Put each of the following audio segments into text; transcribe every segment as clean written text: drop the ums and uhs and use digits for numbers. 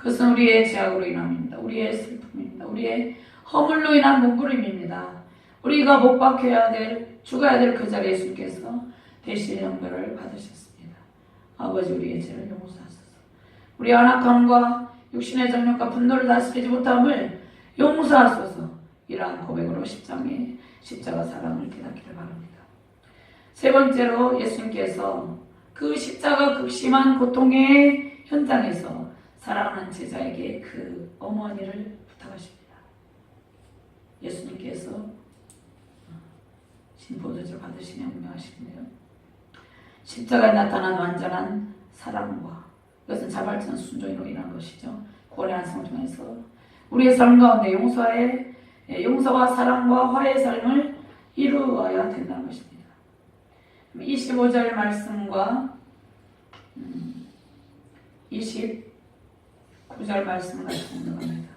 그것은 우리의 죄악으로 인함입니다. 우리의 슬픔입니다. 우리의 허물로 인한 몸부림입니다. 우리가 못 박혀야 될, 죽어야 될 그 자리에 예수님께서 대신 연결을 받으셨습니다. 아버지, 우리의 죄를 용서하소서. 우리의 안악함과 육신의 정욕과 분노를 다스리지 못함을 용서하소서. 이러한 고백으로 십자가 사랑을 깨닫기를 바랍니다. 세 번째로 예수님께서 그 십자가 극심한 고통의 현장에서 사랑하는 제자에게 그 어머니를 부탁하십니다. 예수님께서 신포도주를 받으시며 운명하시는데요. 십자가에 나타난 완전한 사랑과, 이것은 자발적 순종으로 인한 것이죠. 구원의 안성을 통해서 우리의 삶 가운데 용서와 사랑과 화해의 삶을 이루어야 된다는 것입니다. 25절 말씀과 29절 말씀을 같이 묵상합니다.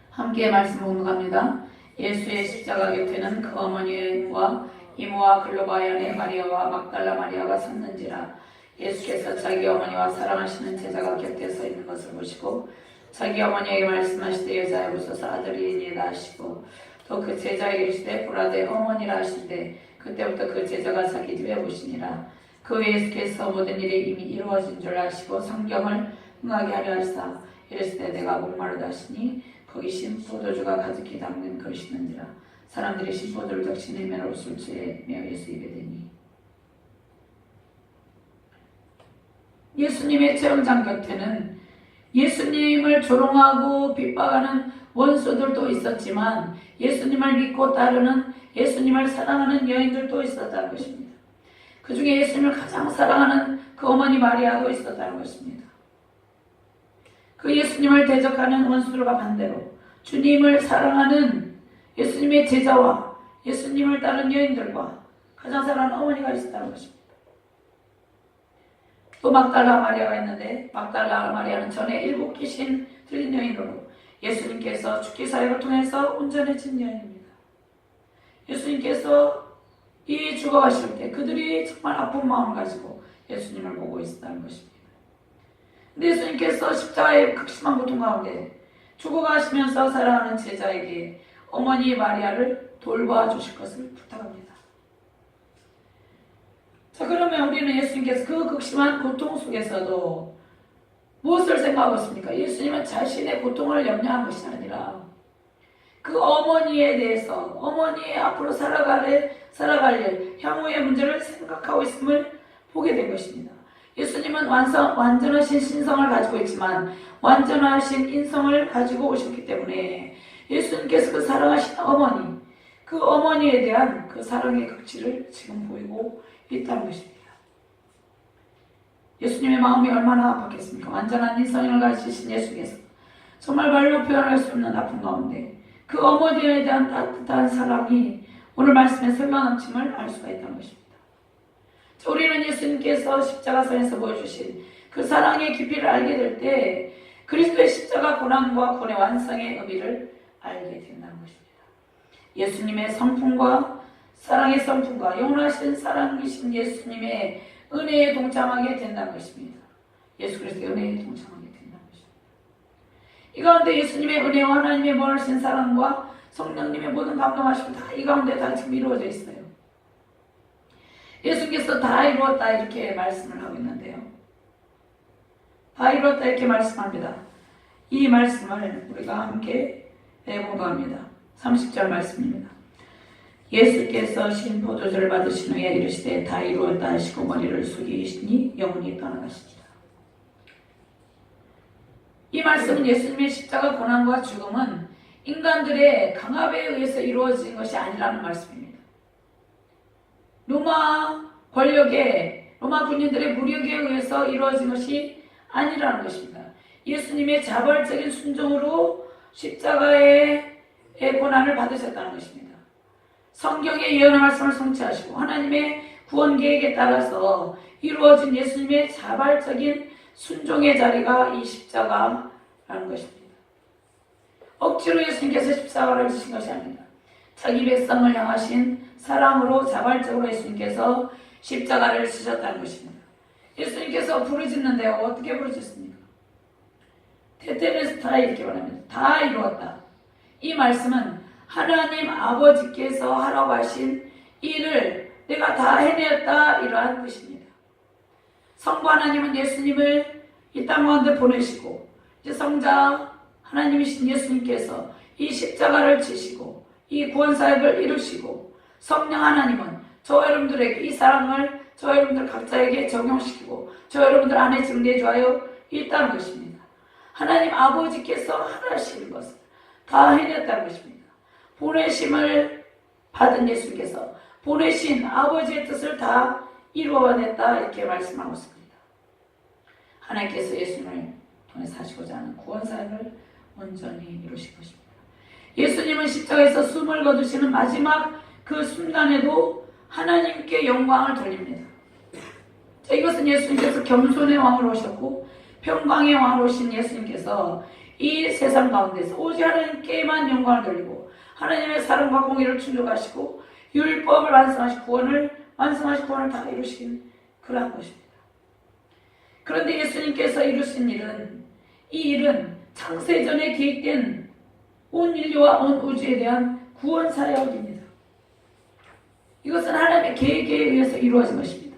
함께 말씀 묵상합니다. 예수의 십자가 곁에는 그 어머니와 이모와 글로바의 아내 마리아와 막달라 마리아가 섰는지라. 예수께서 자기 어머니와 사랑하시는 제자가 곁에 서 있는 것을 보시고 자기 어머니에게 말씀하시되 여자여 웃어서 아들이니이다 하시고 또 그 제자에게 이르시되 보라 내 어머니라 하시되 그때부터 그 제자가 자기 집에 오시니라. 그 예수께서 모든 일이 이미 이루어진 줄 아시고 성경을 응하게 하려 하시사 이르시되 내가 목마르다 하시니 거기 신포도주가 가득히 담긴 그릇이 있는지라. 사람들이 신포도를 적시내며 옷을 취하며 예수 입에 대니. 예수님의 체험장 곁에는 예수님을 조롱하고 핍박하는 원수들도 있었지만 예수님을 믿고 따르는, 예수님을 사랑하는 여인들도 있었다는 것입니다. 그 중에 예수님을 가장 사랑하는 그 어머니 마리아도 있었다는 것입니다. 그 예수님을 대적하는 원수들과 반대로 주님을 사랑하는 예수님의 제자와 예수님을 따르는 여인들과 가장 사랑하는 어머니가 있었다는 것입니다. 또 막달라 마리아가 있는데 막달라 마리아는 전에 7 귀신 들린 여인으로 예수님께서 죽기 사역을 통해서 온전해진 여인입니다. 예수님께서 이 죽어가실 때 그들이 정말 아픈 마음을 가지고 예수님을 보고 있었다는 것입니다. 근데 예수님께서 십자가의 극심한 고통 가운데 죽어가시면서 사랑하는 제자에게 어머니 마리아를 돌봐주실 것을 부탁합니다. 자, 그러면 우리는 예수님께서 그 극심한 고통 속에서도 무엇을 생각하고 있습니까? 예수님은 자신의 고통을 염려한 것이 아니라 그 어머니에 대해서, 어머니의 앞으로 살아갈 일, 향후의 문제를 생각하고 있음을 보게 된 것입니다. 예수님은 완전하신 신성을 가지고 있지만 완전하신 인성을 가지고 오셨기 때문에 예수님께서 그 사랑하신 어머니, 그 어머니에 대한 그 사랑의 극치를 지금 보이고 있다는 것입니다. 예수님의 마음이 얼마나 아팠겠습니까? 완전한 인성을 가지신 예수께서 정말 말로 표현할 수 없는 아픔 가운데 그 어머니에 대한 따뜻한 사랑이 오늘 말씀에 흘러넘침을 알 수가 있다는 것입니다. 우리는 예수님께서 십자가상에서 보여주신 그 사랑의 깊이를 알게 될 때 그리스도의 십자가 고난과 구원의 완성의 의미를 알게 된다는 것입니다. 예수님의 성품과 사랑의 성품과 영원하신 사랑이신 예수님의 은혜에 동참하게 된다는 것입니다. 예수 그리스도의 은혜에 동참하게 된다는 것입니다. 이 가운데 예수님의 은혜와 하나님의 무한하신 사랑과 성령님의 모든 감동하심 다 이 가운데 다 지금 이루어져 있어요. 예수께서 다 이루었다 이렇게 말씀을 하고 있는데요. 다 이루었다 이렇게 말씀합니다. 이 말씀을 우리가 함께 공부합니다. 30절 말씀입니다. 예수께서 신포도주를 받으신 후에 이르시되 다 이루었다 하시고 머리를 숙이시니 영혼이 떠나가시니라. 이 말씀은 예수님의 십자가 고난과 죽음은 인간들의 강압에 의해서 이루어진 것이 아니라는 말씀입니다. 로마 권력의, 로마 군인들의 무력에 의해서 이루어진 것이 아니라는 것입니다. 예수님의 자발적인 순종으로 십자가의 고난을 받으셨다는 것입니다. 성경의 예언의 말씀을 성취하시고 하나님의 구원 계획에 따라서 이루어진 예수님의 자발적인 순종의 자리가 이 십자가라는 것입니다. 억지로 예수님께서 십자가를 지신 것이 아닙니다. 자기 백성을 향하신 사랑으로 자발적으로 예수님께서 십자가를 지셨다는 것입니다. 예수님께서 부르짖는데요. 어떻게 부르짖습니까? 테텔레스타 이렇게 말합니다. 다 이루었다. 이 말씀은 하나님 아버지께서 하라고 하신 일을 내가 다 해내었다 이러한 뜻입니다. 성부 하나님은 예수님을 이 땅 가운데 보내시고 이제 성자 하나님이신 예수님께서 이 십자가를 지시고 이 구원사역을 이루시고 성령 하나님은 저 여러분들에게 이 사랑을 저 여러분들 각자에게 적용시키고 저 여러분들 안에 증대해 주하여 있다는 것입니다. 하나님 아버지께서 하시는 것을 다 해냈다는 것입니다. 보내심을 받은 예수님께서 보내신 아버지의 뜻을 다 이루어냈다 이렇게 말씀하고 있습니다. 하나님께서 예수님을 통해서 하시고자 하는 구원사역을 온전히 이루실 것입니다. 예수님은 십자가에서 숨을 거두시는 마지막 그 순간에도 하나님께 영광을 돌립니다. 자, 이것은 예수님께서 겸손의 왕으로 오셨고 평강의 왕으로 오신 예수님께서 이 세상 가운데서 오직 하나님께만 영광을 돌리고 하나님의 사랑과 공의를 충족하시고 율법을 완성하시고 구원을 다 이루신 그러한 것입니다. 그런데 예수님께서 이루신 일은 이 일은 창세전에 계획된 온 인류와 온 우주에 대한 구원 사역입니다. 이것은 하나님의 계획에 의해서 이루어진 것입니다.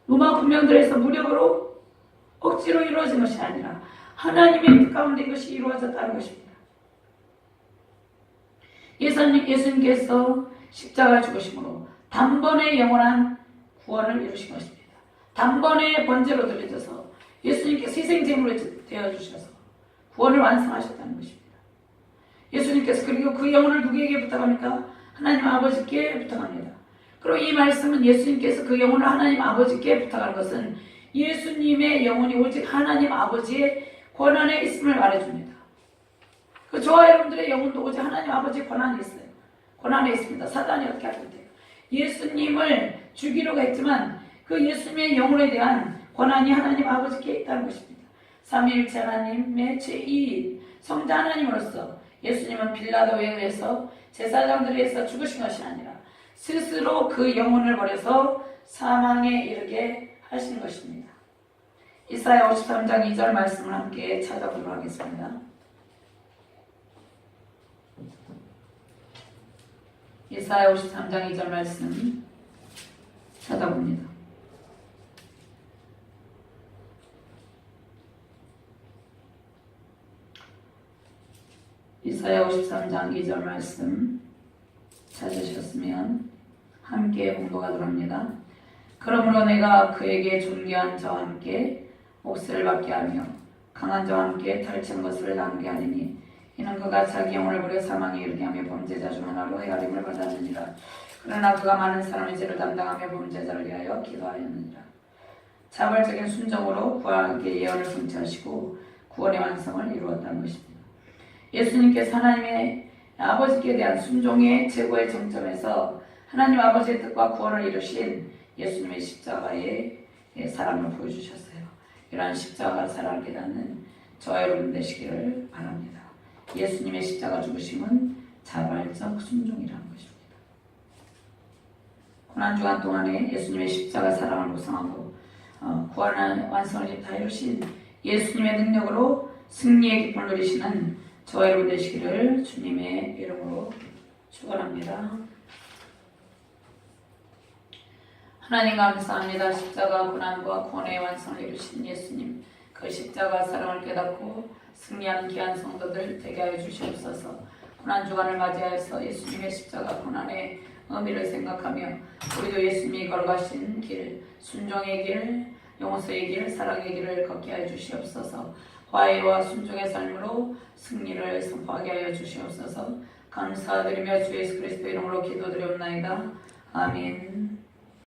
로마 군병들에서 무력으로 억지로 이루어진 것이 아니라 하나님의 뜻 가운데 이것이 이루어졌다는 것입니다. 예수님께서 십자가 죽으심으로 단번에 영원한 구원을 이루신 것입니다. 단번에 번제로 드려져서 예수님께서 희생제물로 되어주셔서 구원을 완성하셨다는 것입니다. 예수님께서 그리고 그 영혼을 누구에게 부탁합니까? 하나님 아버지께 부탁합니다. 그리고 이 말씀은 예수님께서 그 영혼을 하나님 아버지께 부탁하는 것은 예수님의 영혼이 오직 하나님 아버지의 권한에 있음을 말해줍니다. 그 저와 여러분들의 영혼도 오직 하나님 아버지의 권한에 있어요. 권한에 있습니다. 사단이 어떻게 할 건데요? 예수님을 죽이려고 했지만 그 예수님의 영혼에 대한 권한이 하나님 아버지께 있다는 것입니다. 삼위일체 하나님의 제2인 성자 하나님으로서 예수님은 빌라도에 의해서 제사장들에 의해서 죽으신 것이 아니라 스스로 그 영혼을 버려서 사망에 이르게 하신 것입니다. 이사야 53장 2절 말씀을 함께 찾아보도록 하겠습니다. 이사야 53장 2절 말씀 찾아봅니다. 이사야 53장 2절 말씀 찾으셨으면 함께 공독하도록 합니다. 그러므로 내가 그에게 존귀한 자와 함께 몫을 받게 하며 강한 자와 함께 탈취한 것을 나누게 하리니 이는 그가 자기 영혼을 버려 사망에 이르게 하며 범죄자 중 하나로 헤아림을 받았느니라. 그러나 그가 많은 사람의 죄를 담당하며 범죄자를 위하여 기도하였느니라. 자발적인 순종으로 구하게 예언을 성취하시고 구원의 완성을 이루었다는 것입니다. 예수님께서 하나님의 아버지께 대한 순종의 최고의 정점에서 하나님 아버지의 뜻과 구원을 이루신 예수님의 십자가의 사랑을 보여주셨어요. 이러한 십자가 사랑을 깨닫는 저와 여러분 되시기를 바랍니다. 예수님의 십자가 죽으심은 자발적 순종이라는 것입니다. 고난주간 동안에 예수님의 십자가 사랑을 묵상하고 구원의 완성을 다 이루신 예수님의 능력으로 승리의 기쁨을 누리시는 저와 여러분 되시기를 주님의 이름으로 축원합니다. 하나님 감사합니다. 십자가 고난과 구원의 완성을 이루신 예수님, 그 십자가 사랑을 깨닫고 승리하는 귀한 성도들 되게 하여 주시옵소서. 고난주간을 맞이하여서 예수님의 십자가 고난의 의미를 생각하며 우리도 예수님이 걸어가신 길, 순종의 길, 용서의 길, 사랑의 길을 걷게 하여 주시옵소서. 화해와 순종의 삶으로 승리를 선포하게 하여 주시옵소서. 감사드리며 주 예수 그리스도 이름으로 기도드리옵나이다. 아멘.